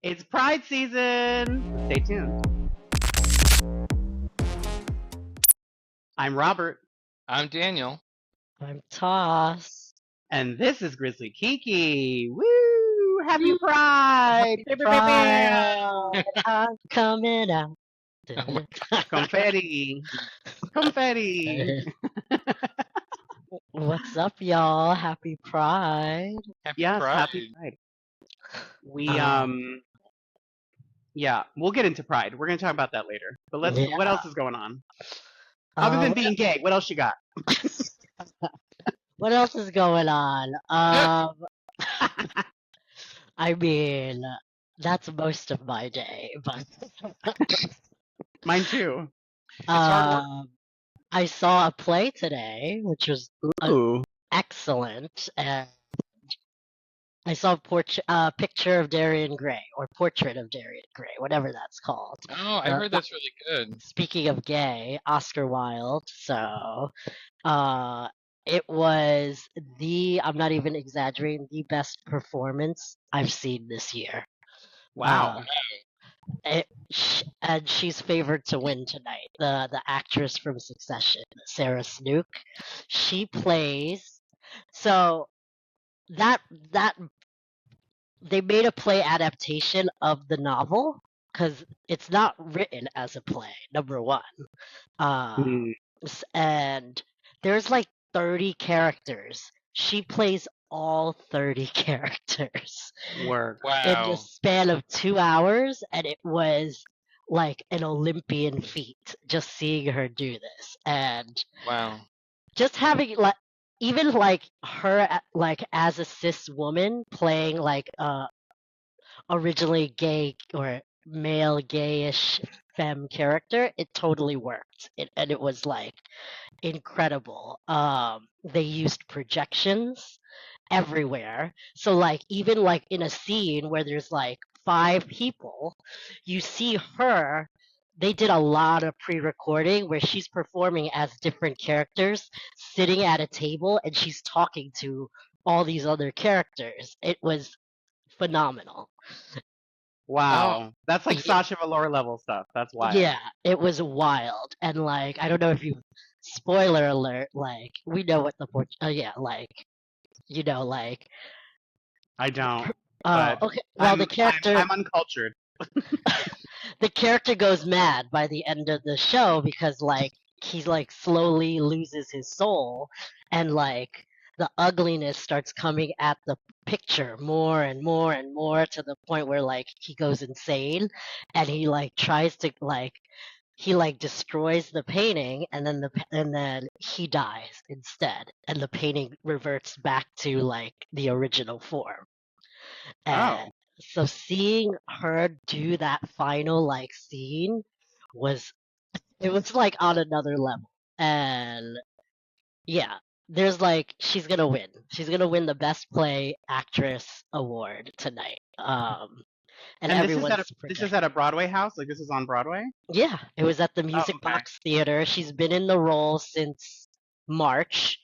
It's Pride season. Stay tuned. I'm Robert, I'm Daniel. I'm Toss. and this is Grizzly Kiki. Woo! Happy Pride! Happy Pew, pew, pew, Pride! pew. I'm coming out. Confetti. Confetti. What's up, y'all? Happy Pride. Happy Yes, Pride. happy Pride. We Uh, yeah, we'll get into Pride. We're gonna talk about that later. But what yeah. else is going on? Other than being gay, what else you got? What else is going on? I mean, that's most of my day, but Mine too. It's hard work. I saw a play today, which was Ooh. excellent, and I saw a picture of Darian Gray, or portrait of Darian Gray, whatever that's called. Oh, I heard that's really good. Speaking of gay, Oscar Wilde. So, it was I'm not even exaggerating, the best performance I've seen this year. Wow. And she's favored to win tonight. The actress from Succession, Sarah Snook, she plays. So that they made a play adaptation of the novel because it's not written as a play. Number one, Mm. and there's like 30 characters. She plays all 30 characters Work. in the Wow. span of 2 hours, and it was like an Olympian feat just seeing her do this, and Wow. just having like even like her like as a cis woman playing like originally gay or male gayish femme character, it totally worked. And it was like incredible. They used projections everywhere. So like even like in a scene where there's like 5 people, you see her. They did a lot of pre-recording where she's performing as different characters, sitting at a table, and she's talking to all these other characters. It was phenomenal. Wow. That's like Yeah, Sasha Velour level stuff. That's wild. yeah, it was wild. And like I don't know if you spoiler alert, like we know what the yeah, like like I don't. oh, But okay. Well, I'm uncultured. the character goes mad by the end of the show because like he's like slowly loses his soul, and like the ugliness starts coming at the picture more and more and more to the point where like he goes insane, and he like tries to like he like destroys the painting, and then and then he dies instead, and the painting reverts back to like the original form. And Oh. so seeing her do that final like scene was it was like on another level. And yeah, there's like she's gonna win. She's gonna win the best play actress award tonight. And And everyone's this is at a Broadway house? Like this is on Broadway? yeah, it was at the Oh, Music okay. Box Theater. She's been in the role since March.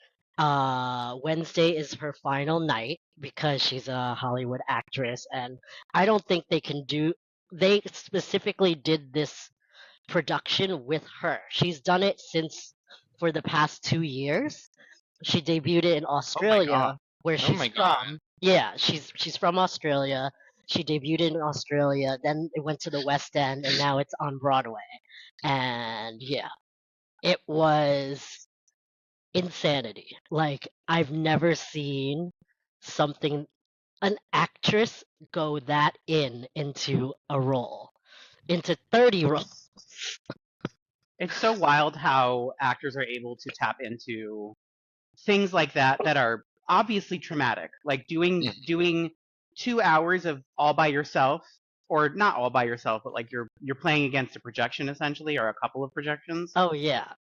Wednesday is her final night because she's a Hollywood actress, and I don't think they can do. They specifically did this production with her. She's done it since for the past 2 years. She debuted it in Oh my god. Australia, where Oh she's my God. from. Yeah, she's from Australia. She debuted in Australia, then it went to the West End, and now it's on Broadway. And yeah, it was insanity. Like I've never seen something an actress go that into a role, into 30 roles. It's so wild how actors are able to tap into things like that that are obviously traumatic. Like Yeah. doing 2 hours of all by yourself, or not all by yourself, but like you're playing against a projection essentially, or a couple of projections. Oh yeah.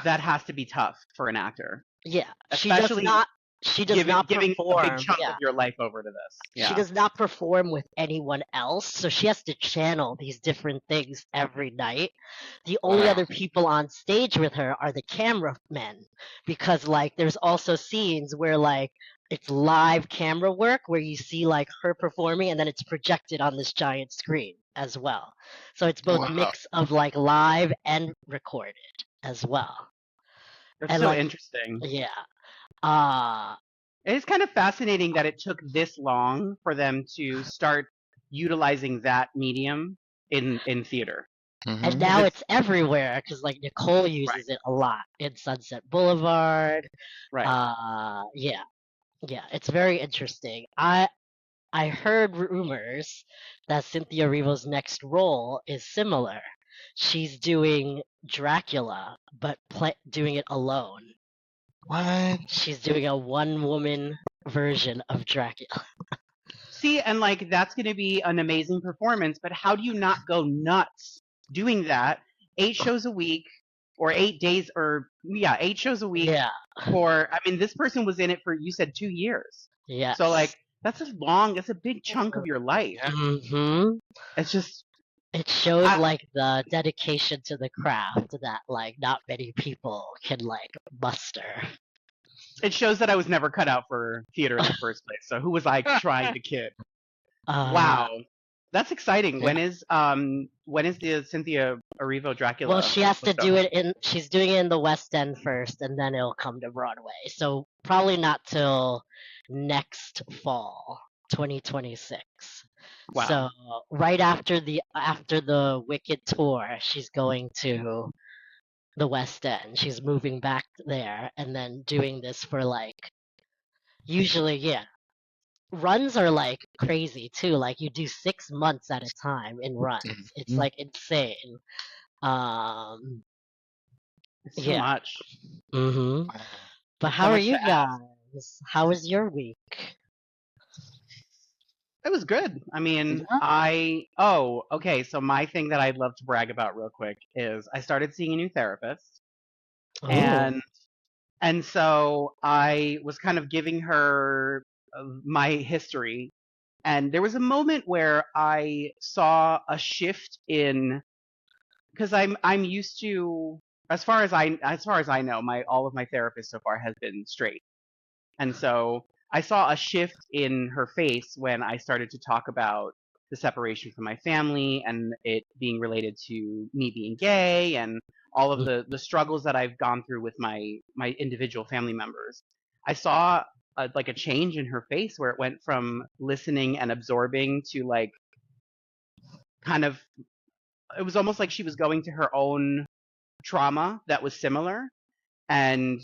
That has to be tough for an actor. Yeah. Especially She does not giving a big perform. chunk Yeah. of your life over to this. She Yeah. does not perform with anyone else, so she has to channel these different things every night. The only Wow. other people on stage with her are the cameramen, because like there's also scenes where like it's live camera work where you see like her performing and then it's projected on this giant screen as well. So it's both Wow. mix of like live and recorded as well. That's And so like interesting. yeah. Uh It's kind of fascinating that it took this long for them to start utilizing that medium in theater. and Mhm. now It's it's everywhere because like Nicole right, uses it a lot in Sunset Boulevard. right. Yeah, yeah, it's very interesting. I heard rumors that Cynthia Erivo's next role is similar. She's doing Dracula, but doing it alone. What? She's doing a one-woman version of Dracula. See, and like that's going to be an amazing performance, but how do you not go nuts doing that? 8 shows a week, or 8 days, or yeah, 8 shows a week. Yeah. For I mean, this person was in it for, you said, 2 years. Yes. So like that's a big chunk of your life. Yeah. Mm-hmm. It's just It shows I, like the dedication to the craft that like not many people can like muster. it shows that I was never cut out for theater in the first place. So who was I trying to kid? Wow, that's exciting. Yeah. When is the Cynthia Erivo Dracula? Well, she has to supposed do it in. She's doing it in the West End first, and then it'll come to Broadway. So probably not till next fall, 2026. Wow. So right after the Wicked tour, she's going to the West End. She's moving back there, and then doing this for like usually, yeah. Runs are like crazy too. Like you do 6 months at a time in runs. It's Mhm. like insane. Um, It's so yeah. much. Mm-hmm. Wow. But So how are much you to ask. guys? How was your week? It was good. I mean, Yeah. okay. So my thing that I'd love to brag about real quick is I started seeing a new therapist, Oh. and so I was kind of giving her my history, and there was a moment where I saw a shift in, because I'm used to, as far as I know, my all of my therapists so far has been straight. And so I saw a shift in her face when I started to talk about the separation from my family and it being related to me being gay and all of the struggles that I've gone through with my individual family members. I saw like a change in her face where it went from listening and absorbing to like kind of, it was almost like she was going to her own trauma that was similar. And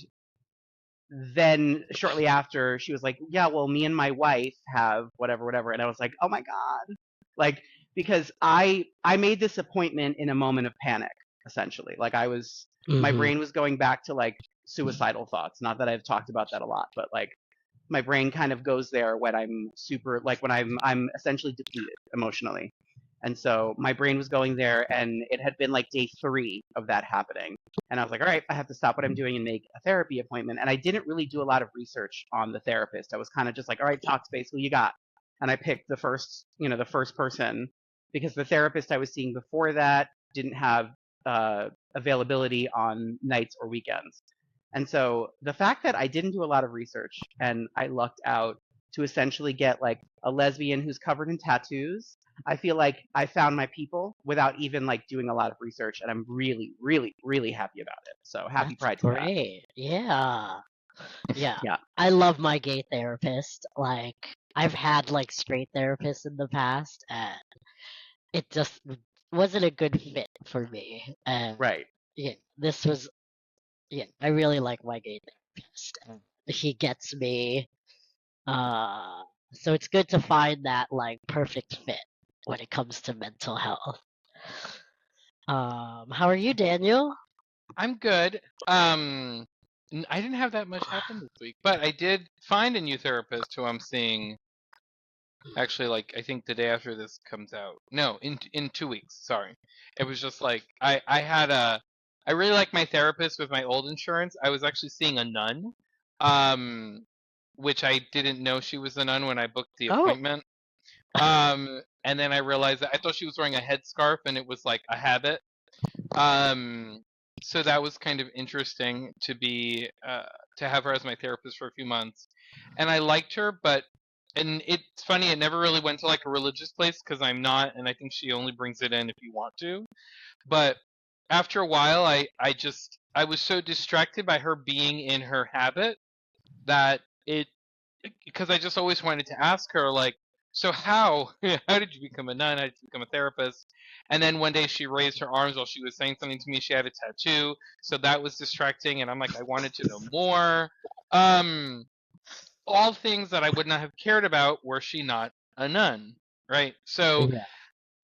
then shortly after, she was like, yeah, well, me and my wife have whatever, whatever. And I was like, oh my God. Like, because I made this appointment in a moment of panic, essentially. Like my Mm-hmm. brain was going back to like suicidal thoughts. Not that I've talked about that a lot, but like my brain kind of goes there when I'm super, like when I'm essentially depleted emotionally. And so my brain was going there, and it had been like day 3 of that happening. And I was like, all right, I have to stop what I'm doing and make a therapy appointment. And I didn't really do a lot of research on the therapist. I was kind of just like, all right, talk space, who you got? And I picked the first person, because the therapist I was seeing before that didn't have availability on nights or weekends. And so the fact that I didn't do a lot of research and I lucked out to essentially get like a lesbian who's covered in tattoos, I feel like I found my people without even like doing a lot of research, and I'm really, really, really happy about it. So happy That's Pride to that. great. Yeah. Yeah. Yeah, I love my gay therapist. Like I've had like straight therapists in the past and it just wasn't a good fit for me. And right. yeah, this was yeah, I really like my gay therapist. And he gets me. So it's good to find that like perfect fit when it comes to mental health. How are you, Daniel? I'm good. I didn't have that much happen this week, but I did find a new therapist who I'm seeing. Actually, like I think the day after this comes out. No, in 2 weeks. Sorry. It was just like I really like my therapist with my old insurance. I was actually seeing a nun, um, which I didn't know she was a nun when I booked the Oh, appointment. And then I realized that I thought she was wearing a headscarf and it was like a habit. Um, so that was kind of interesting to be to have her as my therapist for a few months, and I liked her, and it's funny, it never really went to like a religious place because I'm not, and I think she only brings it in if you want to. But after a while, I was so distracted by her being in her habit that it because I just always wanted to ask her like, so how how did you become a nun? How did you become a therapist? And then one day she raised her arms while she was saying something to me. She had a tattoo, so that was distracting, and I'm like, I wanted to know more. Um, all things that I would not have cared about were she not a nun, right? So Yeah.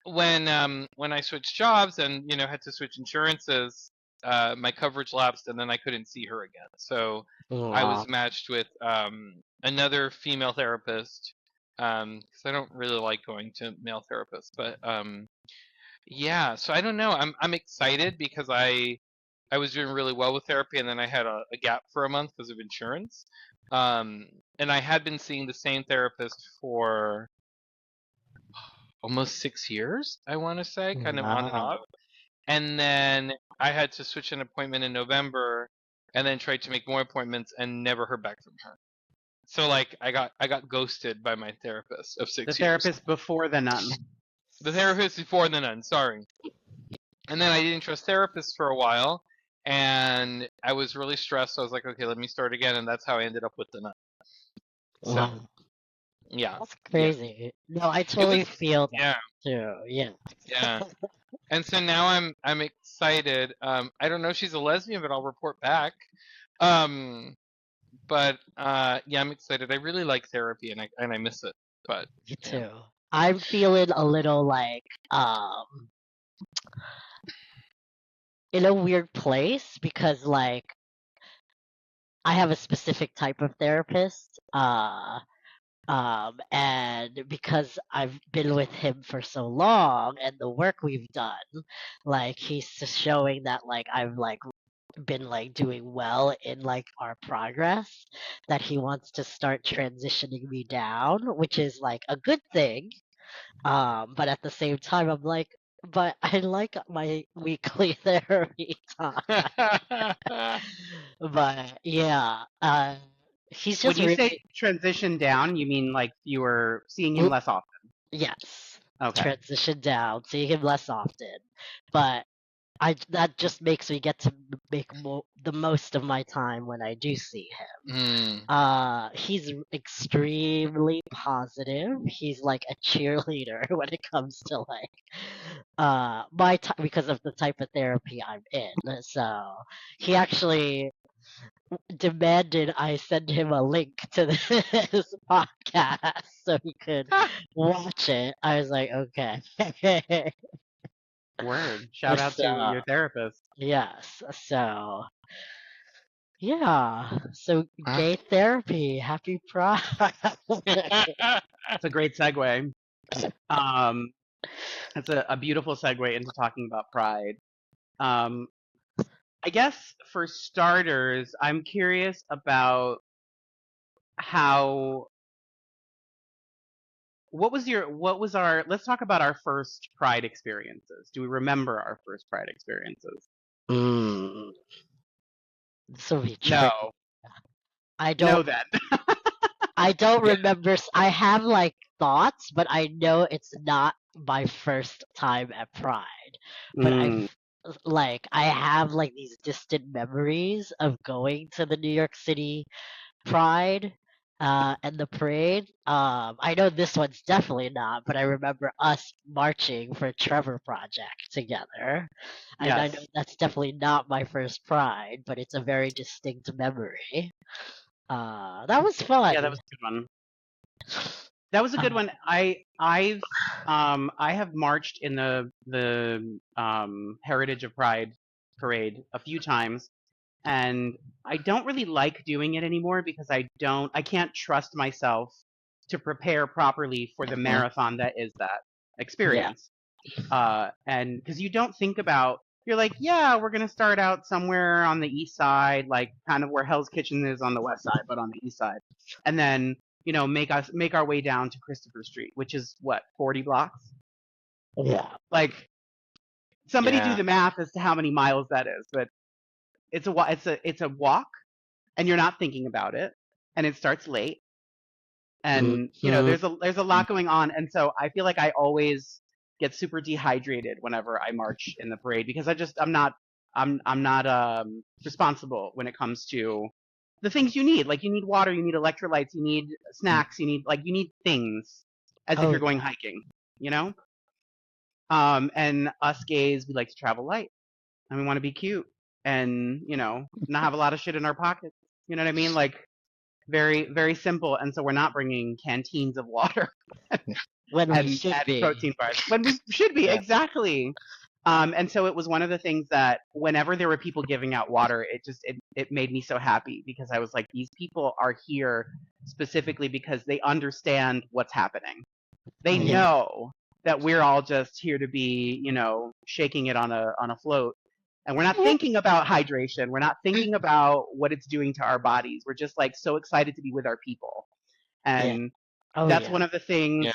when I switched jobs and had to switch insurances, my coverage lapsed, and then I couldn't see her again. So I Aw. was matched with another female therapist because I don't really like going to male therapists. But yeah, so I don't know. I'm excited because I was doing really well with therapy, and then I had a gap for a month because of insurance. And I had been seeing the same therapist for almost 6 years, I want to say, kind of on and Wow. off. And then I had to switch an appointment in November, and then tried to make more appointments and never heard back from her. So like I got ghosted by my therapist of The 6 years. therapist before the nun. The therapist before the nun, sorry. And then I didn't trust therapists for a while, and I was really stressed. So I was like, okay, let me start again, and that's how I ended up with the nun. So Wow. yeah, That's yeah, crazy. No, I it was totally feel that yeah, too. Yeah. yeah. And so now I'm excited. I don't know if she's a lesbian, but I'll report back. Um, but yeah, I'm excited. I really like therapy, and I miss it. But Me yeah. too. I'm feeling a little like in a weird place because like I have a specific type of therapist. And because I've been with him for so long and the work we've done, like he's just showing that like I've like been like doing well in like our progress, that he wants to start transitioning me down, which is like a good thing. But at the same time I'm like, but I like my weekly therapy time. But yeah, he's When just you say really transition down, you mean like you were seeing him less often? yes, Okay. transition down, seeing him less often. But that just makes me get to make the most of my time when I do see him. Mm. He's extremely positive. He's like a cheerleader when it comes to like my because of the type of therapy I'm in. So he actually demanded I send him a link to this podcast so he could watch it. I was like, okay. Word. Shout out to So your therapist. yes, so yeah, so Huh? gay therapy, happy pride. It's a great segue. Um, it's a beautiful segue into talking about pride. Um, I guess for starters, I'm curious about how what was our let's talk about our first pride experiences. Do we remember our first pride experiences? Mm, this will be tricky. No. I No don't then. I don't remember I have like thoughts, but I know it's not my first time at Pride. But Mm, like I have like these distant memories of going to the New York City Pride and the parade. I know this one's definitely not, but I remember us marching for Trevor Project together. And I know yes. that's definitely not my first Pride, but it's a very distinct memory. That was Yeah, that fun. was a good one. That was a good Uh, one. I have marched in the Heritage of Pride parade a few times, and I don't really like doing it anymore because I can't trust myself to prepare properly for the mhm. marathon that is that Yeah, experience. And because you don't think about, you're like, yeah, we're gonna start out somewhere on the east side, like kind of where Hell's Kitchen is on the west side, but on the east side, and then make our way down to Christopher Street, which is what 40 blocks. yeah, Like somebody do Yeah. the math as to how many miles that is, but it's a walk, and you're not thinking about it, and it starts late, and Mhm. there's a lot going on, and so I feel like I always get super dehydrated whenever I march in the parade because I'm not responsible when it comes to the things you need. Like you need water, you need electrolytes, you need snacks, you need things as if Oh you're going yeah. hiking, you know? And us gays, we like to travel light and we want to be cute and, not have a lot of shit in our pockets. You know what I mean? Like very, very simple. And so we're not bringing canteens of water When we and should be. protein bars when we should be Yeah. exactly. And so it was one of the things that whenever there were people giving out water, it made me so happy because I was like, these people are here specifically because they understand what's happening. They Mhm. know that we're all just here to be, shaking it on a float. And we're not thinking about hydration. We're not thinking about what it's doing to our bodies. We're just like so excited to be with our people. Yeah. And Oh that's yeah. one of the things Yeah.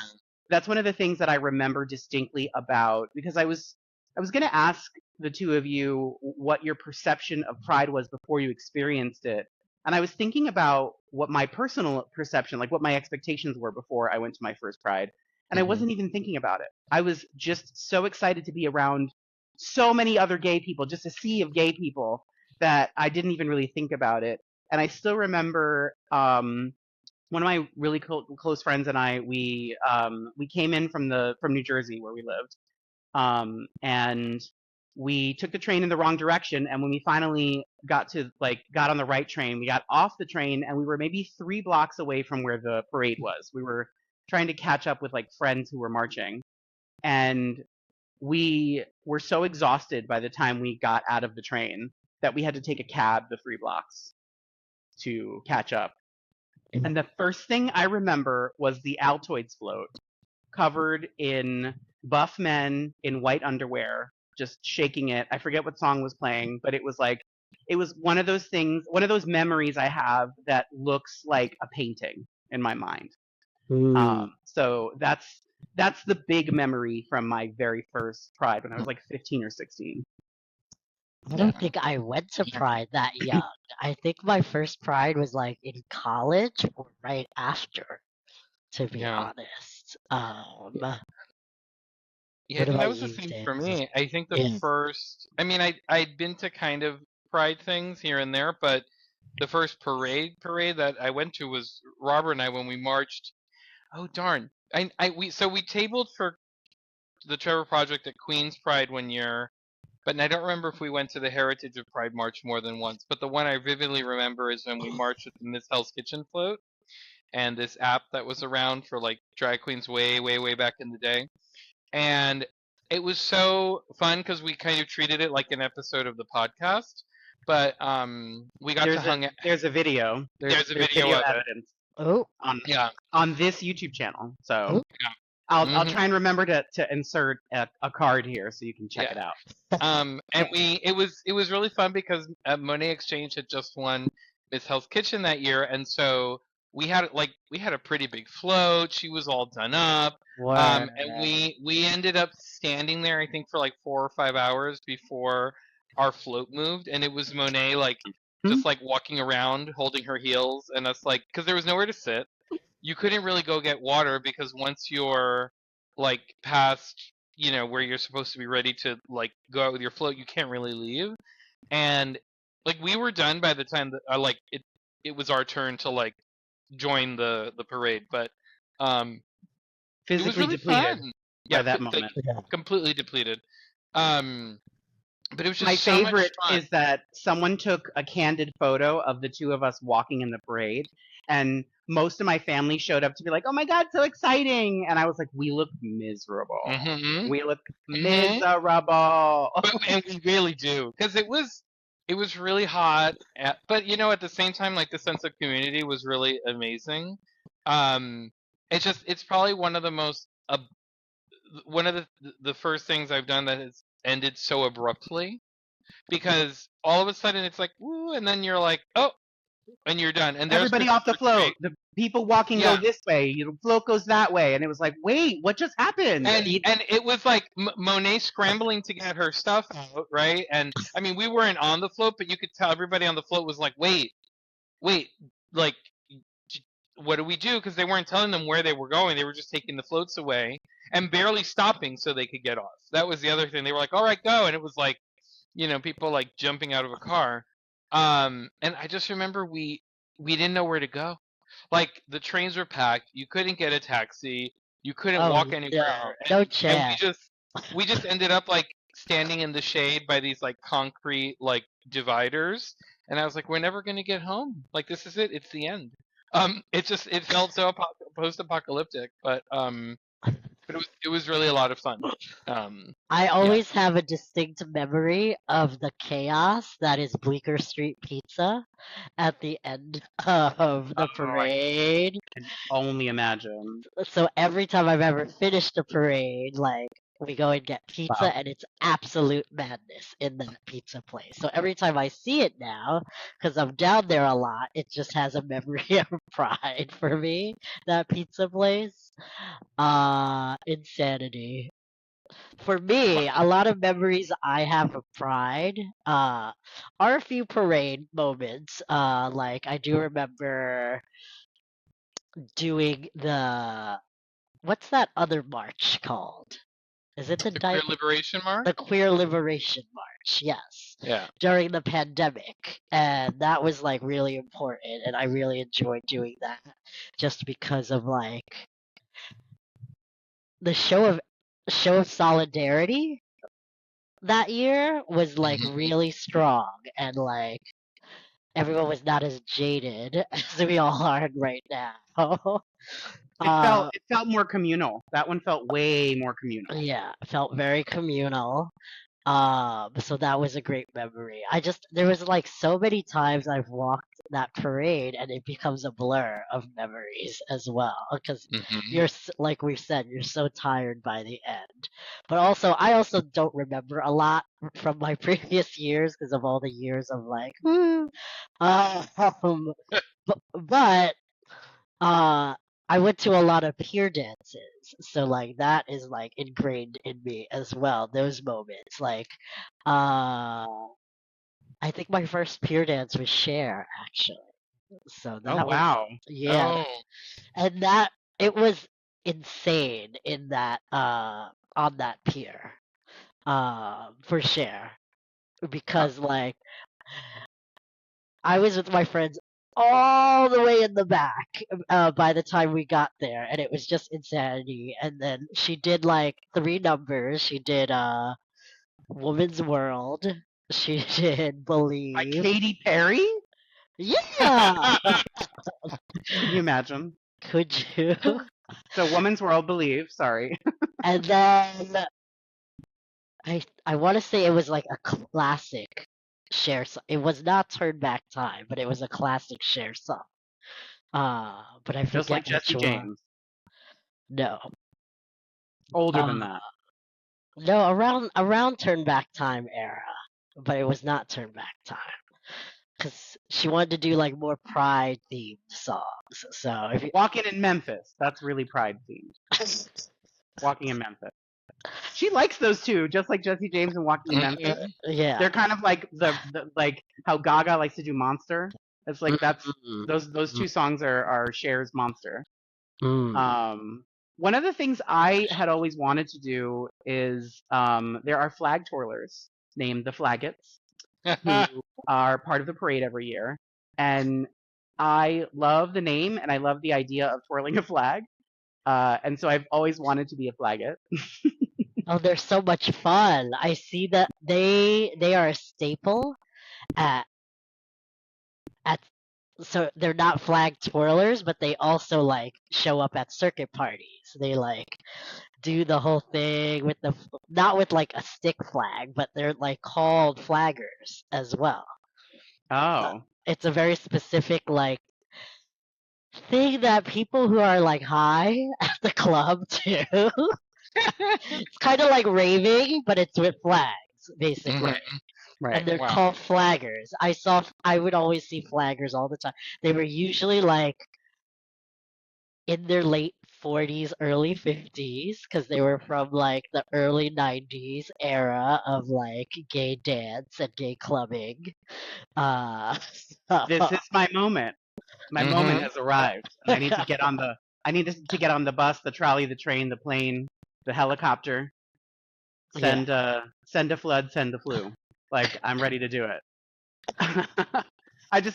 that's one of the things that I remember distinctly about because I was going to ask the two of you what your perception of pride was before you experienced it. And I was thinking about what my personal perception, like what my expectations were before I went to my first pride. And I Mhm. wasn't even thinking about it. I was just so excited to be around so many other gay people, just a sea of gay people that I didn't even really think about it. And I still remember one of my really close friends and I we came in from New Jersey where we lived, and we took the train in the wrong direction. And when we finally got on the right train, we got off the train and we were maybe 3 blocks away from where the parade was. We were trying to catch up with like friends who were marching, and we were so exhausted by the time we got out of the train that we had to take a cab the 3 blocks to catch up. And the first thing I remember was the Altoids float covered in buff men in white underwear, just shaking it. I forget what song was playing, but it was one of those things, one of those memories I have that looks like a painting in my mind. Mm. So that's the big memory from my very first Pride when I was like 15 or 16. I Yeah. don't think I went to Pride that young. I think my first Pride was like in college or right after, to be Yeah. honest. Yeah, What and that about was the you, same for James? me. I think the Yeah. first, I mean, I'd been to kind of pride things here and there, but the first parade that I went to was Robert and I when we marched. Oh darn! We tabled for the Trevor Project at Queen's Pride one year, but I don't remember if we went to the Heritage of Pride March more than once. But the one I vividly remember is when we marched with the Miss Hell's Kitchen float and this app that was around for like drag queens way, way, way back in the day. And it was so fun because we kind of treated it like an episode of the podcast. But we got to There's a hang. there's a video. There's a There's video video of it. evidence Oh, on Yeah. on this YouTube channel. So oh, I'll Hmm. try and remember to insert a card here so you can check Yeah. it out. And it was really fun because Monet Exchange had just won Miss Hell's Kitchen that year, and so we had a pretty big float. She was all done up, word. and we ended up standing there I think for like 4 or 5 hours before our float moved, and it was Monet like Hmm? just like walking around holding her heels, and us like because there was nowhere to sit. You couldn't really go get water because once you're like past where you're supposed to be ready to like go out with your float, you can't really leave. And like we were done by the time that like it was our turn to like join the parade, but um it was Physically really depleted fun. by Yeah, that like moment. Yeah. completely depleted. um but it was My just so much favorite fun. is that someone took a candid photo of the two of us walking in the parade, and most of my family showed up to be like, "Oh my god, so exciting!" And I was like, "We look miserable. Hmm. We look Hmm. miserable." And we really do because it was really hot but at the same time like the sense of community was really amazing. um it's probably one of the first things I've done that has ended so abruptly because all of a sudden it's like woo, and then you're like oh, and you're done and there's Everybody pictures off the for 3. float. The people walking go Yeah. this way. The float goes that way, and it was like, "Wait, what just happened?" and and it was like Monet scrambling to get her stuff out, right? And I mean, we weren't on the float, but you could tell everybody on the float was like, "Wait, wait, like, what do we do? Because they weren't telling them where they were going. They were just taking the floats away and barely stopping so they could get off. That was the other thing. They were like, all right, go. And it was like, people like jumping out of a car. And I just remember we didn't know where to go. Like the trains were packed. You couldn't get a taxi. You couldn't Oh walk no, anywhere. no And chance. we just ended up like standing in the shade by these like concrete like dividers. And I was like, we're never gonna get home. Like this is it. It's the end. It felt so post-apocalyptic, but it was really a lot of fun. I Yeah. always have a distinct memory of the chaos that is Bleecker Street Pizza at the end of the Oh, I parade. can only imagine. So every time I've ever finished a parade, like we go and get Wow. pizza, and it's absolute madness in that pizza place. So every time I see it now, because I'm down there a lot, it just has a memory of pride for me. That pizza place, insanity. For me, a lot of memories I have of Pride are a few parade moments. Like I do remember doing what's that other march called? Is it The Queer Liberation March? the Queer Liberation March? Yes, Yeah. during the pandemic, and that was like really important, and I really enjoyed doing that, just because of like the show of solidarity that year was like Mhm. really strong, and like everyone was not as jaded as we all are right now. It felt uh it felt more communal. That one felt way more communal. yeah, felt very communal. So that was a great memory. There was like so many times I've walked that parade, and it becomes a blur of memories as well, because Mhm. like we've said, you're so tired by the end. But also, I also don't remember a lot from my previous years because of all the years of like, um, but I went to a lot of peer dances, so like that is like ingrained in me as well. Those moments, like, uh, I think my first peer dance was Cher actually. So Oh that was, wow. yeah, Oh. and that it was insane in that on that pier, for Cher, Uh, because like I was with my friends all the way in the back by the time we got there, and it was just insanity. And then she did like three numbers. She did Woman's World. She did by Believe. Katy Perry? Yeah, Can you imagine? could you? So Woman's World Believe, sorry. And then I want to say it was like a classic Cher song. It was not Turn Back Time, but it was a classic Cher song. But I Just like forget which Jesse one. James. No. Older Uh, than that. no, around Turn Back Time era, but it was not Turn Back Time because she wanted to do like more Pride themed songs. So if you, Walking in Memphis. That's really pride themed. Walking in Memphis. She likes those two, just like Jesse James and Walking in Memphis. yeah. They're kind of like the like how Gaga likes to do Monster. It's like that's Mm, those mm, two songs are Cher's Monster. mm. One of the things I had always wanted to do is there are flag twirlers named the Flaggets who are part of the parade every year, and I love the name and I love the idea of twirling a flag. And so I've always wanted to be a flagget. Oh, they're so much fun. I see that they are a staple at at so they're not flag twirlers, but they also like show up at circuit parties. They like do the whole thing with not with like a stick flag, but they're like called flaggers as well. Oh, It's a very specific like thing that people who are like high at the club do. It's kind of like raving, but it's with flags basically. Mhm. And right. they're Wow. called flaggers. I would always see flaggers all the time. They were usually like in their late 40s, early 50s, because they were from like the early 90s era of like gay dance and gay clubbing. Uh, This is my moment. My moment Mm-hmm. has arrived, and I need to get on the. I need to get on the bus, the trolley, the train, the plane, the helicopter. yeah. Send a flood, send the flu. Like I'm ready to do it.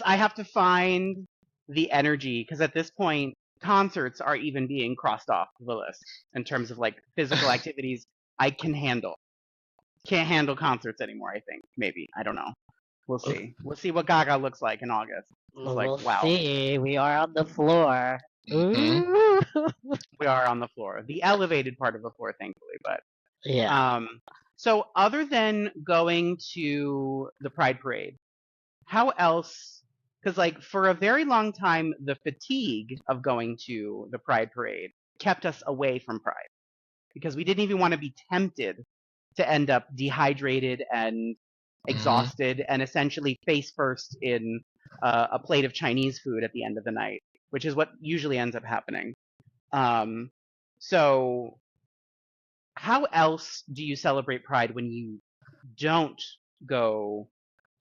I have to find the energy because at this point concerts are even being crossed off the list in terms of like physical activities I can handle. Can't handle concerts anymore, I think. Maybe. I don't know. We'll see. We'll see what Gaga looks like in August. It's like, We'll wow, see. We are on the floor. Mm-hmm. Ooh. we are on the floor. The elevated part of the floor, thankfully, but Yeah. um so other than going to the Pride Parade, how else because like for a very long time the fatigue of going to the Pride Parade kept us away from Pride because we didn't even want to be tempted to end up dehydrated and Mm-hmm. exhausted and essentially face first in a plate of Chinese food at the end of the night, which is what usually ends up happening. Um, so, how else do you celebrate Pride when you don't go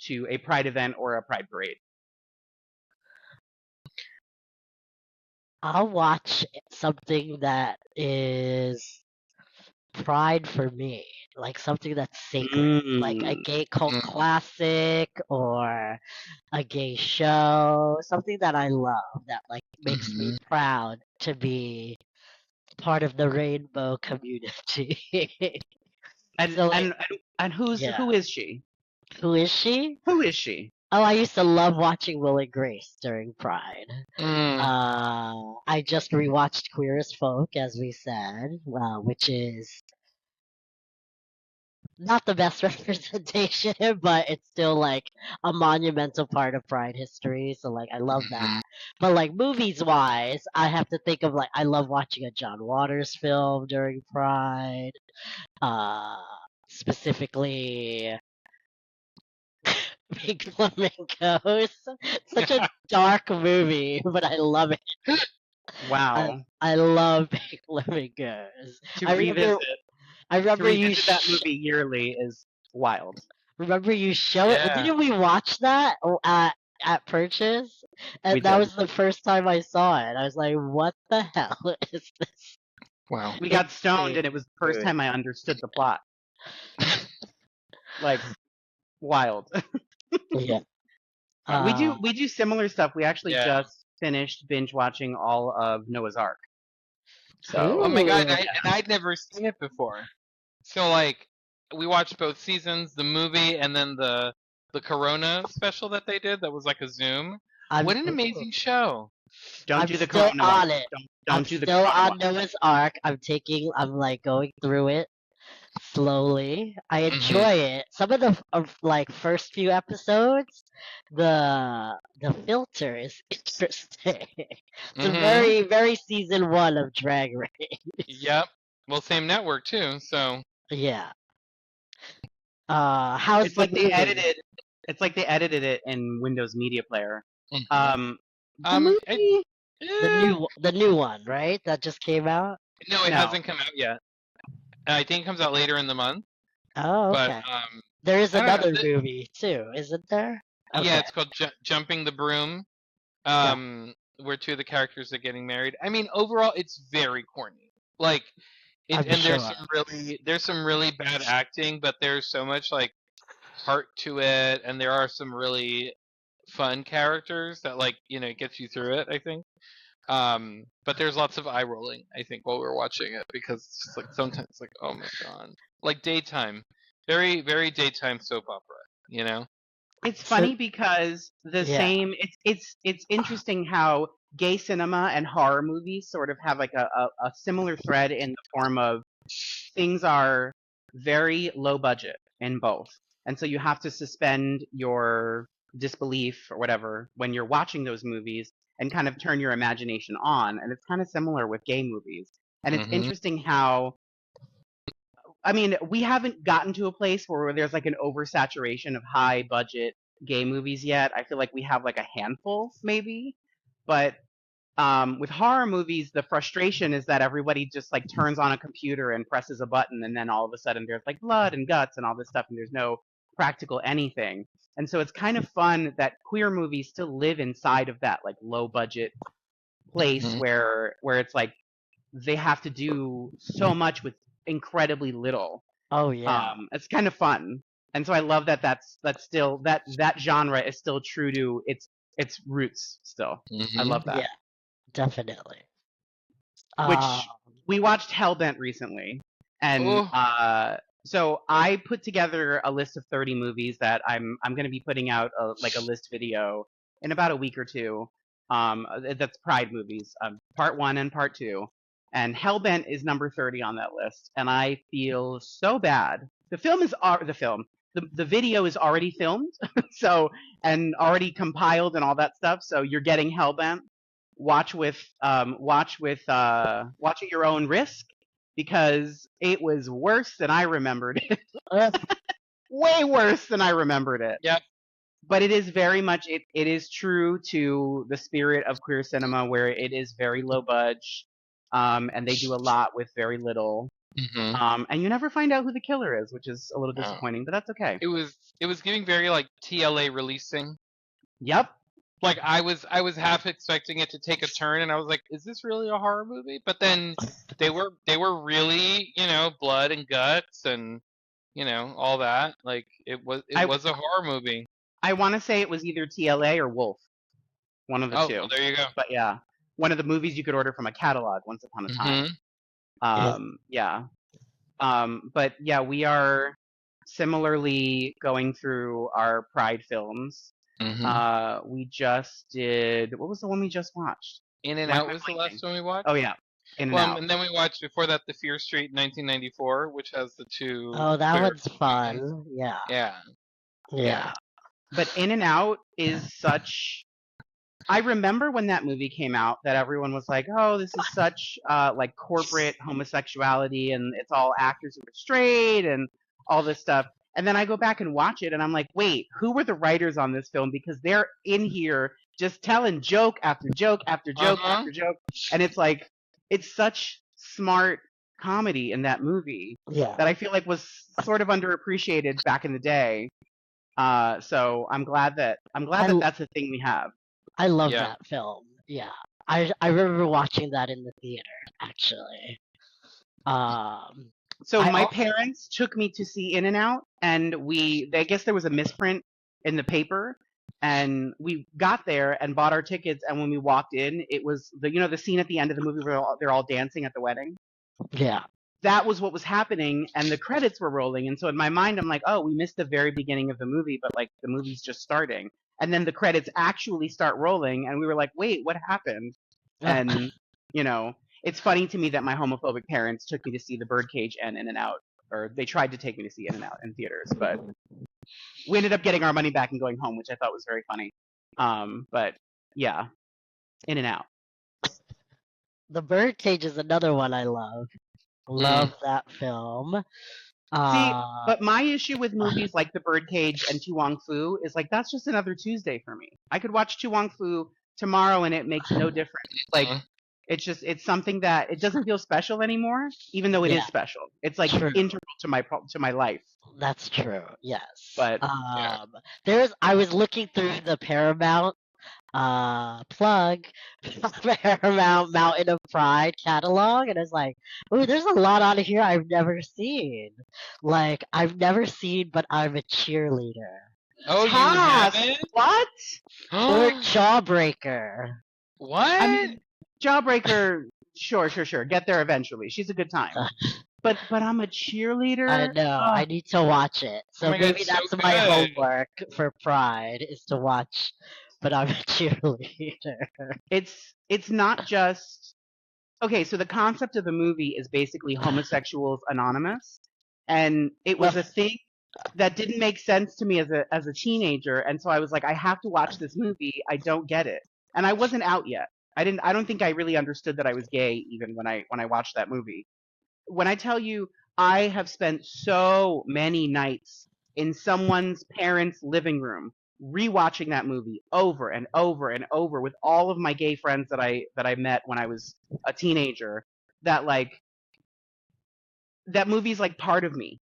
to a Pride event or a Pride parade? I'll watch something that is pride for me, like something that's sacred, like a Mm, gay cult classic or a gay show, something that I love that like makes me Mm-hmm. proud to be part of the rainbow community. and So like, and yeah, who is she? who is she? Who is she? Oh, I used to love watching Will and Grace during Pride. Mm. I just rewatched Queer as Folk, as we said, which is not the best representation, but it's still like a monumental part of Pride history. So like I love Mm-hmm. that. But like movies wise, I have to think of like I love watching a John Waters film during Pride. Uh Specifically Big Flamingos. Such a dark movie, but I love it. Wow. I love Big Flamingos. To I remember revisit I to remember you revisit that movie yearly is wild. remember you show it. Yeah. Didn't we watch that at purchase? We And that did. was the first time I saw it. I was like, "What the hell is this Wow. We got stoned insane and it was the first movie?" time I understood the plot. Like wild. Yeah. Wow. We do similar stuff. We actually Yeah. just finished binge watching all of Noah's Ark. Oh So my god, Ooh. I'd never seen it before. So like we watched both seasons, the movie and then the Corona special that they did that was like a Zoom. What an Ooh. amazing show. don't I'm do the still Corona one. on it. I'm Don't do the still Corona one. on Noah's Ark. I'm like going through it slowly. I Mhm. enjoy it. Some of the like first few episodes, the filter is interesting. It's a Mhm. very season one of Drag Race. Yep. Well, same network too. So. Yeah. How's It's the like they movie? edited it's like they edited it in Windows Media Player. Mhm. Um the It, movie eh, The new one, right? That just came out. no, it no. hasn't come out yet. I think it comes out later in the month. Oh, But okay. There is I don't know. another movie too, isn't there? Yeah, Okay. it's called Jumping the Broom. Yeah, Where two of the characters are getting married. I mean, overall, it's very corny. Like it, I'm and sure. there's some really bad acting, but there's so much like heart to it, and there are some really fun characters that like it gets you through it. I think. But there's lots of eye rolling. I think while we're watching it because it's just like sometimes it's like oh my god, like daytime, very daytime soap opera. You know. It's So funny because the yeah, same it's interesting how gay cinema and horror movies sort of have like a similar thread in the form of things are very low budget in both. And so you have to suspend your disbelief or whatever when you're watching those movies and kind of turn your imagination on. And it's kind of similar with gay movies. And it's Mhm. interesting how I mean, we haven't gotten to a place where there's like an oversaturation of high budget gay movies yet. I feel like we have like a handful maybe, but with horror movies, the frustration is that everybody just like turns on a computer and presses a button, and then all of a sudden there's like blood and guts and all this stuff, and there's no practical anything. And so it's kind of fun that queer movies still live inside of that like low budget place Mhm. where it's like they have to do so much with incredibly little. Oh yeah. It's kind of fun, and so I love that that's still that genre is still true to its roots still. I Mhm. love that. Yeah, definitely. Which we watched Hellbent recently, and Oh. so I put together a list of 30 movies that I'm going to be putting out like a list video in about a week or two. That's Pride movies, part 1 and part 2, and Hellbent is number 30 on that list, and I feel so bad. The film is the film. The video is already filmed, so and already compiled and all that stuff. So you're getting Hellbent. Watch at your own risk because it was worse than I remembered it. Uh, Way worse than I remembered it. Yep. But it is very much it is true to the spirit of queer cinema where it is very low budge, and they do a lot with very little. Mhm. And you never find out who the killer is, which is a little Oh. disappointing, but that's okay. It was giving very like TLA releasing. Yep. Like I was half expecting it to take a turn, and I was like, is this really a horror movie? But then they were really, blood and guts and all that. Like it I was a horror movie. I want to say it was either TLA or Wolf, one of the Oh, two. well, there you go. But yeah, one of the movies you could order from a catalog once upon a time. Mhm. yeah. Yeah. But yeah, we are similarly going through our Pride films. Mhm. We just did. What was the one we just watched? In and Why am Out I was the blanking? last one we watched. Oh yeah, In and Well, Out. and then we watched before that the Fear Street 1994, which has the two Oh, that queer one's comedians. fun. Yeah. Yeah. Yeah. But In and Out is such. I remember when that movie came out that everyone was like, "Oh, this is such like corporate homosexuality, and it's all actors who are straight and all this stuff." And then I go back and watch it, and I'm like, "Wait, who were the writers on this film? Because they're in here just telling joke after joke after joke Uh-huh. after joke, and it's like it's such smart comedy in that movie Yeah. that I feel like was sort of underappreciated back in the day. So I'm glad that that's a thing we have. I love Yeah. that film. Yeah. I remember watching that in the theater actually. So I my al- parents took me to see In and Out, and I guess there was a misprint in the paper, and we got there and bought our tickets. And when we walked in, it was the scene at the end of the movie where they're all dancing at the wedding. yeah. That was what was happening, and the credits were rolling. And so in my mind, I'm like, oh, we missed the very beginning of the movie, but like the movie's just starting, and then the credits actually start rolling, and we were like, wait, what happened? And it's funny to me that my homophobic parents took me to see The Birdcage and In and Out, or they tried to take me to see In and Out in theaters, but we ended up getting our money back and going home, which I thought was very funny. But yeah, In and Out. The Birdcage is another one I love. Love that film. See, Uh but my issue with movies like The Birdcage and To Wong Fu is like that's just another Tuesday for me. I could watch To Wong Fu tomorrow and it makes no difference. Like Mhm. it's something that it doesn't feel special anymore, even though it is yeah, special. It's like true. integral to my life. That's true. Yes. But Yeah. I was looking through the Paramount plug Paramount Mountain of Pride catalog, and it's like, ooh, there's a lot on here I've never seen. Like I've never seen, but I'm a cheerleader Oh, you Cass, haven't? what? or Jawbreaker. I What? mean, Jawbreaker. Sure. Get there eventually. She's a good time. But I'm a cheerleader. I know. I need to watch it. So my God, maybe it's so that's my good. homework for Pride is to watch. But I'm a cheerleader. It's not just okay. So the concept of the movie is basically homosexuals anonymous, and it was a thing that didn't make sense to me as a teenager, and so I was like, I have to watch this movie. I don't get it, and I wasn't out yet. I don't think I really understood that I was gay even when I watched that movie. When I tell you, I have spent so many nights in someone's parents' living room rewatching that movie over and over and over with all of my gay friends that I met when I was a teenager, that like that movie's like part of me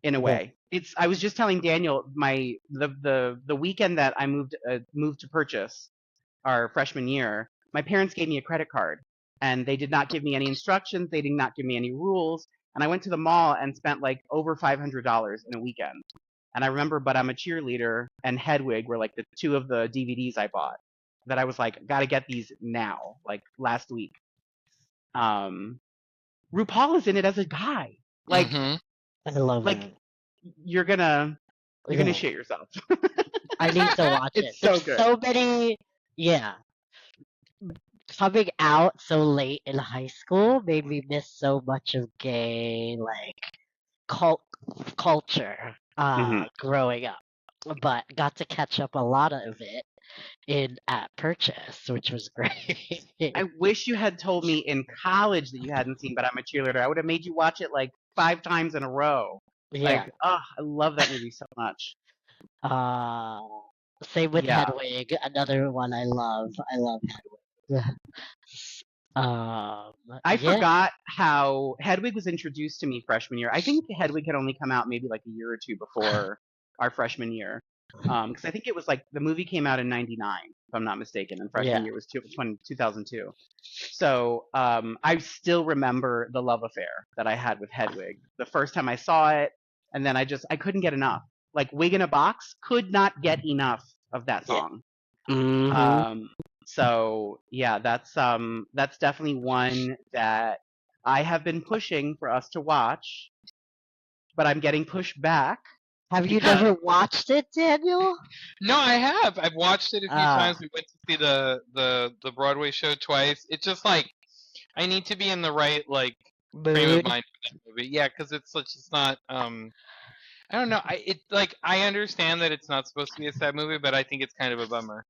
in a Yeah. way. It's I was just telling Daniel the weekend that I moved to Purchase our freshman year, my parents gave me a credit card and they did not give me any instructions, they did not give me any rules, and I went to the mall and spent like over $500 in a weekend. And I remember But I'm a Cheerleader and Hedwig were like the two of the DVDs I bought that I was like, gotta get these now, like last week. Um, RuPaul is in it as a guy. Like, Mm-hmm. I love like it. you're gonna Yeah. shit yourself. I need to watch it. It's so There's good. so many. Yeah. Coming out so late in high school made me miss so much of gay like cult culture Mhm. growing up, but got to catch up a lot of it in at Purchase, which was great. I wish you had told me in college that you hadn't seen But I'm a Cheerleader. I would have made you watch it like 5 times in a row. Yeah. Like, oh, I love that movie so much. Uh, Same with Yeah. Hedwig, another one I love. I love Hedwig. I Yeah, forgot how Hedwig was introduced to me freshman year. I think Hedwig had only come out maybe like a year or two before our freshman year. Because I think it was like the movie came out in '99, if I'm not mistaken, and freshman yeah, year was 2002. So I still remember the love affair that I had with Hedwig the first time I saw it, and then I couldn't get enough. Like Wig in a Box, could not get enough of that yeah. song. Mm-hmm. Um, so yeah, that's definitely one that I have been pushing for us to watch, but I'm getting pushed back Have you because never watched it, Daniel? No, I have. I've watched it a few times. Ah, We went to see the Broadway show twice. It's just like I need to be in the right like frame of mood. mind for that movie. Yeah, because it's not I don't know. I understand that it's not supposed to be a sad movie, but I think it's kind of a bummer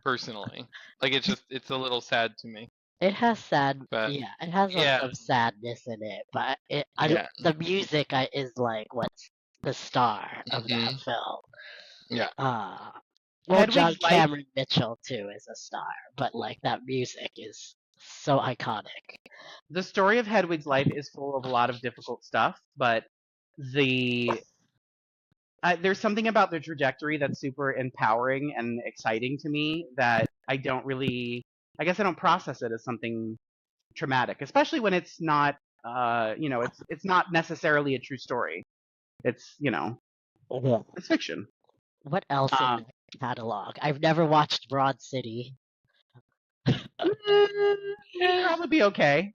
personally. Like it's a little sad to me. It has sad, But yeah, it has yeah, some sadness in it, but yeah, the music is like what's the star of hmm that film. yeah. Uh, well, John Hedwig's life, Cameron Mitchell too is a star, but like that music is so iconic. the story of Hedwig's life is full of a lot of difficult stuff, but the there's something about the trajectory that's super empowering and exciting to me that I guess I don't process it as something traumatic, especially when it's not, it's not necessarily a true story. It's, Yeah. it's fiction. What else in Um, the catalog? I've never watched Broad City. It'd probably be okay.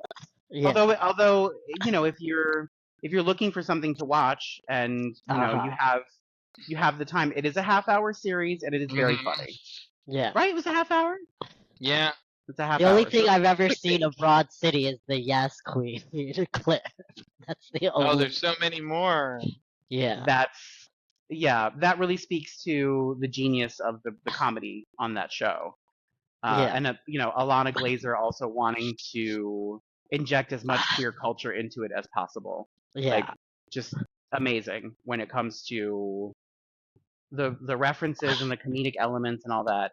Yeah. Although, if you're looking for something to watch and, Uh-huh. you have the time, it is a half-hour series and it is very hmm funny. Yeah. Right? It was a half hour? Yeah. It's a half The only hour. So thing it's I've ever seen of quick-paced. Broad City is the Yes Queen clip. That's the Oh, there's only. so many more. Yeah. That's yeah, that really speaks to the genius of the comedy on that show. Yeah. And Alana Glazer also wanting to inject as much queer culture into it as possible. Like Yeah. just amazing when it comes to the references and the comedic elements and all that.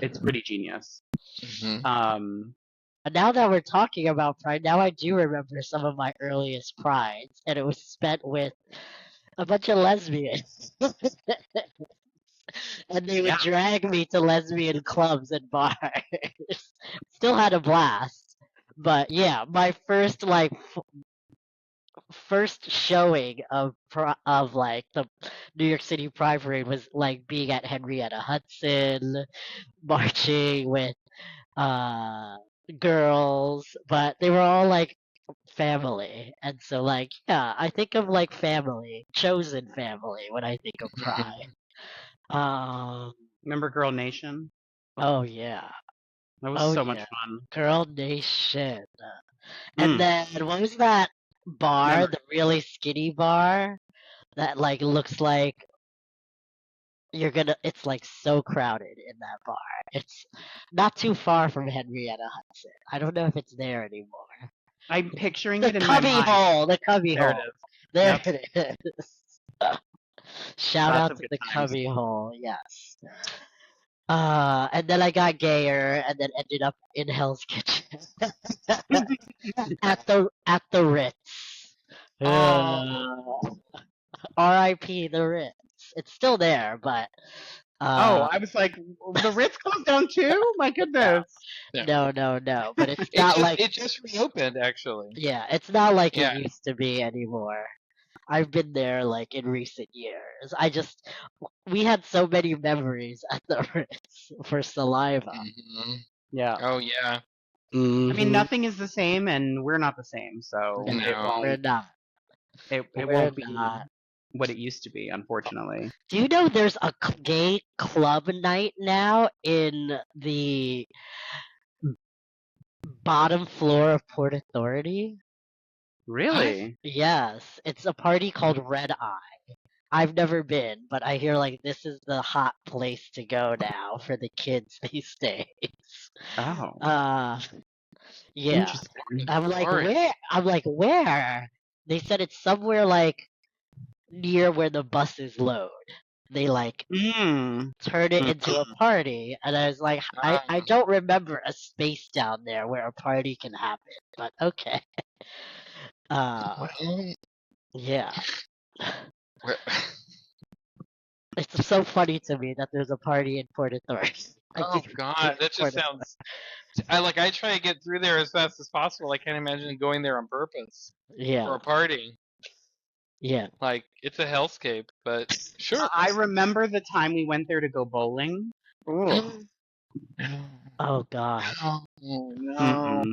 It's pretty genius. hmm Um, And now that we're talking about Pride, now I do remember some of my earliest Prides, and it was spent with a bunch of lesbians. And they would yeah, drag me to lesbian clubs and bars. Still had a blast. But yeah, my first first showing of like the New York City Pride Parade was like being at Henrietta Hudson, marching with uh girls, but they were all like family. And so like yeah, I think of like family, chosen family when I think of Pride. Um remember Girl Nation? oh yeah. That was Oh so much yeah. fun. Girl Nation. And Mm, then what was that bar, memory. the really skinny bar that like looks like it's like so crowded in that bar. It's not too far from Henrietta Hudson. I don't know if it's there anymore. I'm picturing The it in my cubby mind. hole, the cubby There it hole. is. There Yep. it is. Shout Lots out of to good the times. cubby hole, yes. And then I got gayer, and then ended up in Hell's Kitchen at the Ritz. Oh R.I.P. the Ritz. It's still there, but Oh, uh, I was like, the Ritz closed down too? My no, goodness. yeah. no. But it's not like It just reopened actually. yeah, it's not like it Yeah. used to be anymore. I've been there like in recent years. We had so many memories at the Ritz for saliva. hmm Yeah. Oh yeah. I mean, Mm-hmm. nothing is the same, and we're not the same, so No, No. we're not. it We're won't be not. what it used to be, unfortunately. Do you know there's a gay club night now in the bottom floor of Port Authority? What? Really? Yes, it's a party called Red Eye. I've never been, but I hear like this is the hot place to go now for the kids these days. Oh, Uh, yeah. interesting. Authority. I'm like, where? They said it's somewhere like near where the buses load. They like Mm. turn it into a party, and I was like, I Um, don't remember a space down there where a party can happen, but okay. Uh, well, yeah. where- It's so funny to me that there's a party in Port Authority. I oh keep forgetting god, that just Port Authority. sounds. I try to get through there as fast as possible. I can't imagine going there on purpose for Yeah, a party. yeah. Like it's a hellscape, but sure. I remember the time we went there to go bowling. Ugh. Oh God. Oh no.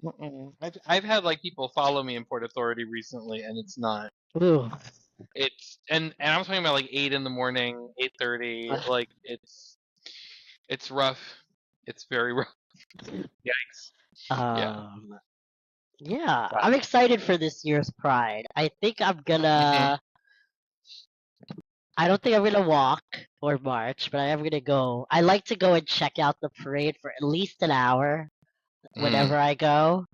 Mm-mm. I've had like people follow me in Port Authority recently, and it's not. Ooh. It's and I'm talking about like 8 in the morning, 8:30. Like it's rough. It's very rough. Yikes. Yeah. Um. Yeah, Wow. I'm excited for this year's Pride. I think I'm hmm gonna. I don't think I'm gonna walk or march, but I am gonna go. I like to go and check out the parade for at least an hour Mm. whenever I go.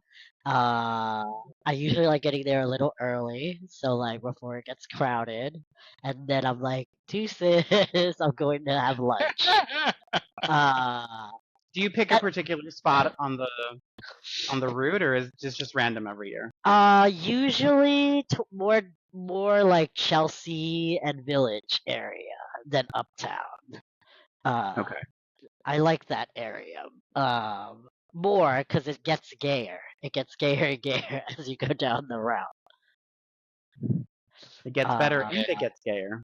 Uh, I usually like getting there a little early, so like before it gets crowded, and then I'm like, deuces, I'm going to have lunch. Uh, Do you pick a at, particular spot on the route, or is it just random every year? usually more like Chelsea and Village area than Uptown. Uh, Okay. I like that area. More because it gets gayer. It gets gayer and gayer as you go down the route. It gets better Uh, Yeah. and it gets gayer.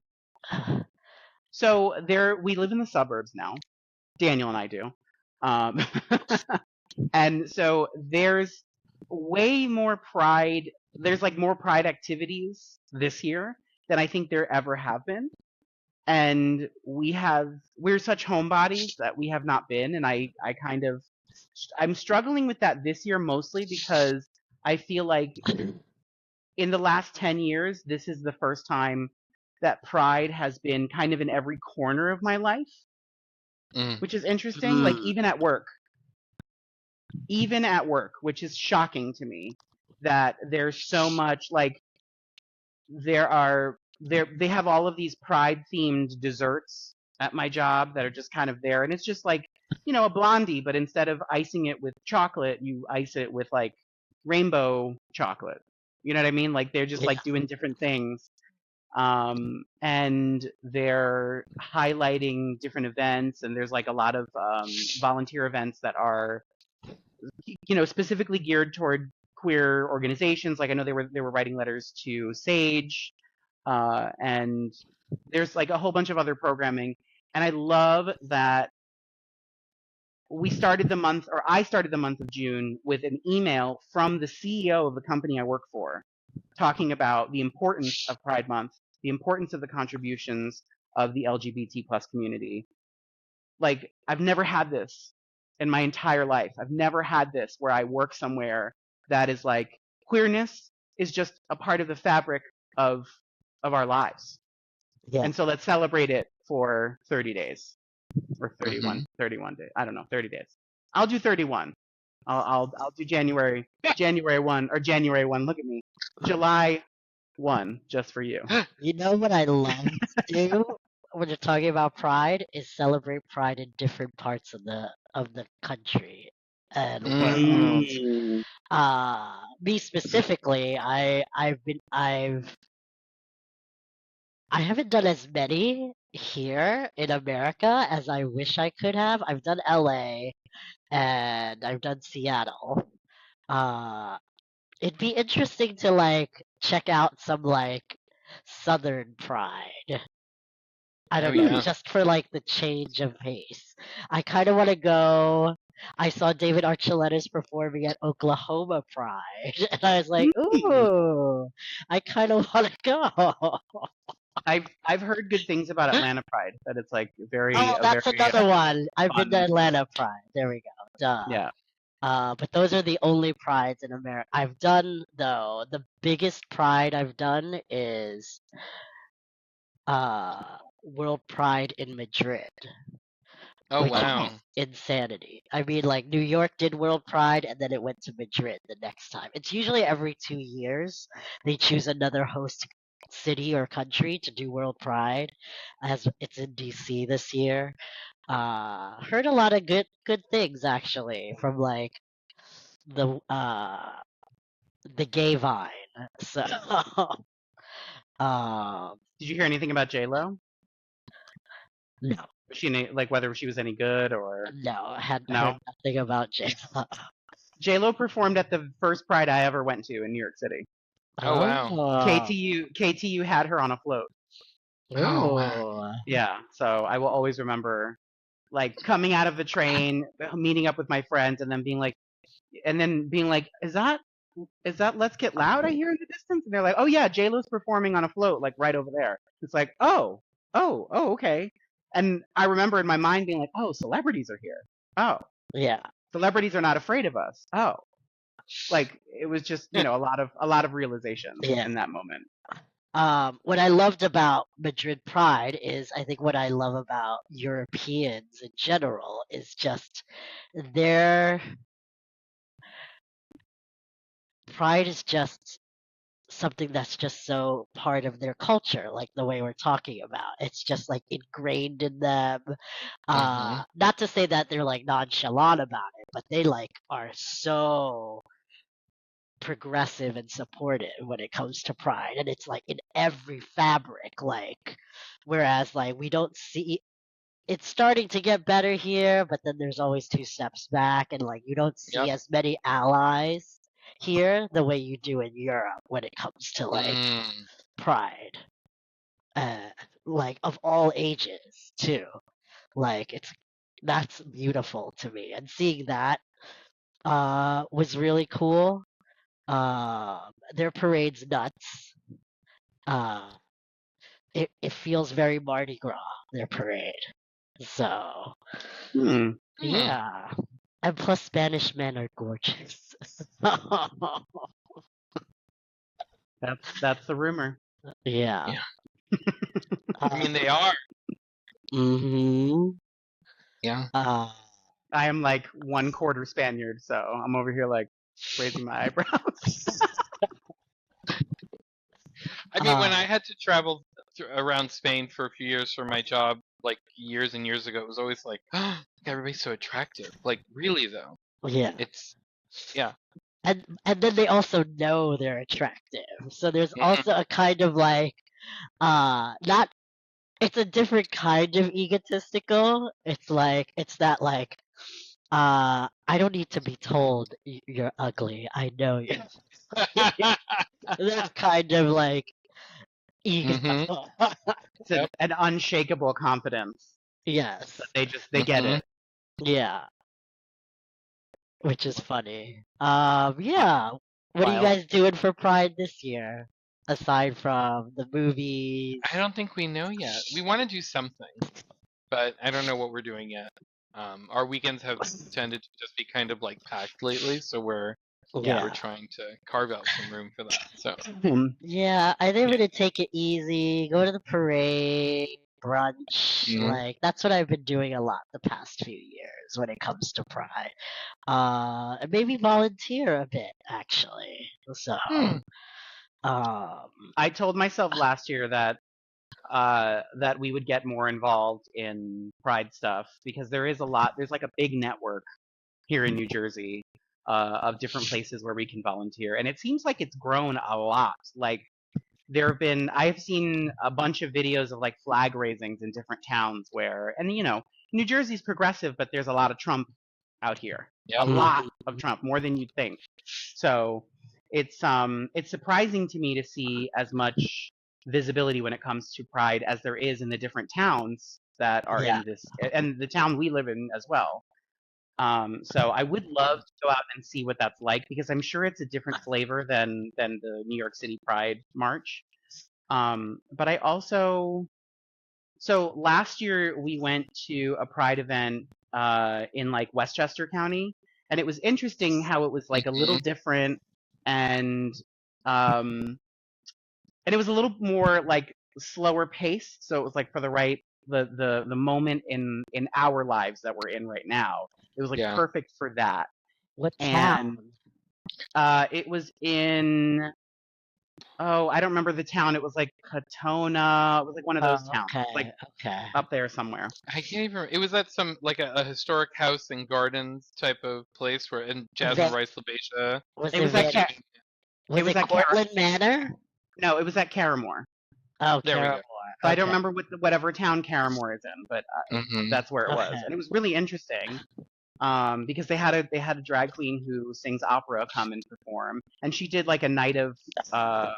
So we live in the suburbs now. Daniel and I do. Um, and so way more pride. There's like more pride activities this year than I think there ever have been. And we're such homebodies that we have not been. And I'm struggling with that this year mostly because I feel like in the last 10 years, this is the first time that pride has been kind of in every corner of my life, Mm. which is interesting. Like mm, even at work, which is shocking to me that there's so much like they have all of these pride themed desserts at my job that are just kind of there, and it's just like a blondie, but instead of icing it with chocolate, you ice it with like rainbow chocolate. You know what I mean? Like they're just yeah, like doing different things, and they're highlighting different events, and there's like a lot of volunteer events that are specifically geared toward queer organizations. Like I know they were writing letters to Sage, and there's like a whole bunch of other programming. And I love that I started the month of June with an email from the CEO of the company I work for, talking about the importance of Pride Month, the importance of the contributions of the LGBT plus community. Like I've never had this in my entire life. I've never had this where I work somewhere that is like queerness is just a part of the fabric of our lives. yeah. And so let's celebrate it for 30 days or hmm 31 days. I don't know, 30 days. I'll do 31. I'll do January 1 or January 1. Look at me. July One just for you. You know what I love to do when you're talking about Pride is celebrate Pride in different parts of the country and world. Mm. Mm. Me specifically, I haven't done as many here in America as I wish I could have. I've done LA and I've done Seattle. Uh, it'd be interesting to like check out some like Southern Pride. I Oh don't know, yeah. just for like the change of pace. I kind of want to go. I saw David Archuleta's performing at Oklahoma Pride, and I was like, Mm. ooh, I kind of want to go. I've heard good things about Atlanta Pride. That it's like very Oh, a that's very another one. I've been to fun. Atlanta Pride. There we go. Duh. Yeah. But those are the only prides in America. I've done though. The biggest pride I've done is World Pride in Madrid, Oh which wow. is insanity. I mean, like New York did World Pride and then it went to Madrid the next time. It's usually every 2 years they choose another host city or country to do World Pride, as it's in DC this year. Heard a lot of good things actually from like the uh the gay vine. So um Did you hear anything about J Lo? no, Was she like whether she was any good or no, I hadn't heard no? nothing about J. J Lo performed at the first Pride I ever went to in New York City. Oh wow. Oh, KTU had her on a float. Oh wow. oh, Yeah, so I will always remember like coming out of the train, meeting up with my friends, and then being like, is that Let's Get Loud I hear in the distance? And they're like, oh yeah, J Lo's performing on a float like right over there. It's like, oh, okay. And I remember in my mind being like, oh, celebrities are here. Oh, yeah, celebrities are not afraid of us. Oh, like it was just a lot of realizations yeah. in that moment. What I loved about Madrid Pride is I think what I love about Europeans in general is just their pride is just something that's just so part of their culture, like the way we're talking about. It's just like ingrained in them. Mhm. Not to say that they're like nonchalant about it, but they like are so progressive and supportive when it comes to pride. And it's like in every fabric, like whereas like we don't see it's starting to get better here, but then there's always two steps back and like you don't see Yep. as many allies here the way you do in Europe when it comes to like Mm. pride, uh, like of all ages too. Like that's beautiful to me, and seeing that was really cool. Their parade's nuts. Uh, it feels very Mardi Gras, their parade. So Hmm. Hmm. yeah, and plus Spanish men are gorgeous. That's the rumor. Yeah. Yeah. I Uh, mean they are. mm-hmm. Yeah. Uh, I am like one quarter Spaniard, so I'm over here like raising my eyebrows. I mean when uh, I had to travel around Spain for a few years for my job, like years and years ago, it was always like, oh, everybody's so attractive. Like really though, yeah. it's yeah. And then they also know they're attractive. So there's Mhm. also a kind of like not it's a different kind of egotistical. It's like it's that like I don't need to be told you're ugly. I know you. That kind of like ego. Mhm. It's Yep. an unshakable confidence that Yes. they get Mhm. it. Yeah, which is funny. Yeah. What are you Wild. guys doing for Pride this year? Aside from the I movies. don't think we know yet. We want to do something, but I don't know what we're doing yet. Our weekends have tended to just be kind of like packed lately, so we're Yeah. trying to carve out some room for that. So Hmm. Yeah, I think I'm yeah. gonna take it easy, go to the parade, brunch. Mhm. Like that's what I've been doing a lot the past few years when it comes to Pride. And maybe volunteer a bit actually. So Hmm. I told myself last year that that we would get more involved in Pride stuff because there is a lot. There's like a big network here in New Jersey of different places where we can volunteer, and it seems like it's grown a lot. Like I've seen a bunch of videos of like flag raisings in different towns where, and New Jersey's progressive, but there's a lot of Trump out here, a Yep. lot of Trump, more than you'd think. So it's surprising to me to see as much visibility when it comes to Pride as there is in the different towns that are Yeah. in this, and the town we live in as well. So I would love to go out and see what that's like because I'm sure it's a different flavor than the New York City Pride March. But I also so last year we went to a Pride event in like Westchester County, and it was interesting how it was like a little Mhm. different and um and it was a little more like slower paced, so it was like for the right the moment in our lives that we're in right now. It was like Yeah. perfect for that. What And town? it was in I don't remember the town. It was like Katona. It was like one of those Oh, towns, like okay, okay. up there somewhere. I can't even. It was at some like a historic house and gardens type of place where in Jasmine Van, Rice LaBeija was It it was at Van, was Car- giving. it was was it at Car- Cortland Manor? no, it was at Caramore. Oh, There we go. Caramore. So I don't Okay. remember whatever town Caramore is in, but Hmm. that's where it was, Okay. and it was really interesting. Because they had a drag queen who sings opera come and perform, and she did like uh,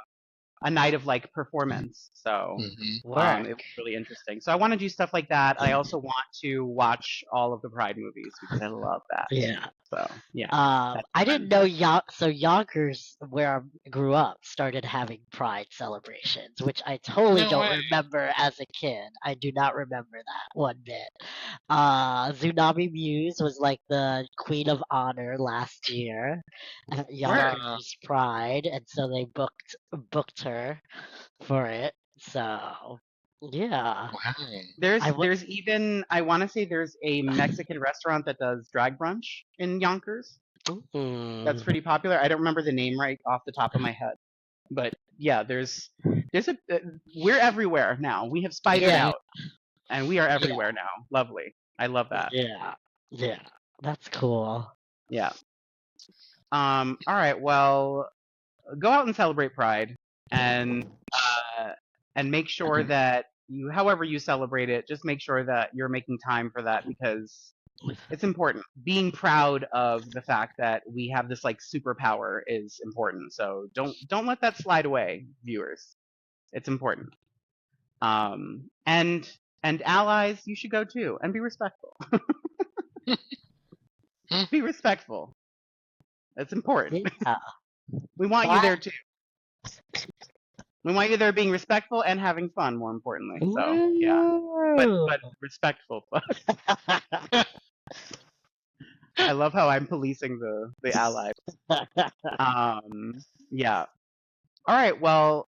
a night of like performance. So Hmm. Work. it was really interesting. So I want to do stuff like that. I also want to watch all of the Pride movies because I love that. Yeah. So yeah, that's I what didn't I'm know so Yonkers, where I grew up, started having Pride celebrations, which I totally No don't way. remember as a kid. I do not remember that one bit. Tsunami Muse was like the Queen of Honor last year at Word. Yonkers Pride, and so they booked her for it. So yeah, Wow. I would. There's even I want to say there's a Mexican restaurant that does drag brunch in Yonkers. That's Mm, pretty popular. I don't remember the name right off the top of my head, but yeah, there's a we're everywhere now. We have spidered yeah, out, and we are yeah, everywhere now. Lovely. I love that. yeah, yeah. That's cool. Yeah. All right. Well, go out and celebrate Pride, and uh, and make sure that however you celebrate it, just make sure that you're making time for that because it's important. Being proud of the fact that we have this like superpower is important. So don't let that slide away, viewers. It's important. And allies, you should go too, and be respectful. Be respectful. It's important. Yeah. We want you What? there too. We want you there being respectful and having fun, more importantly. So yeah, Ooh. but respectful fun. I love how I'm policing the allies. Yeah. All right. Well,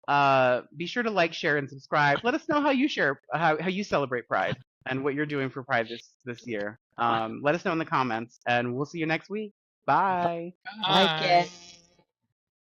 be sure to like, share, and subscribe. Let us know how you how you celebrate Pride and what you're doing for Pride this year. Let us know in the comments, and we'll see you next week. Bye. Like Bye. it.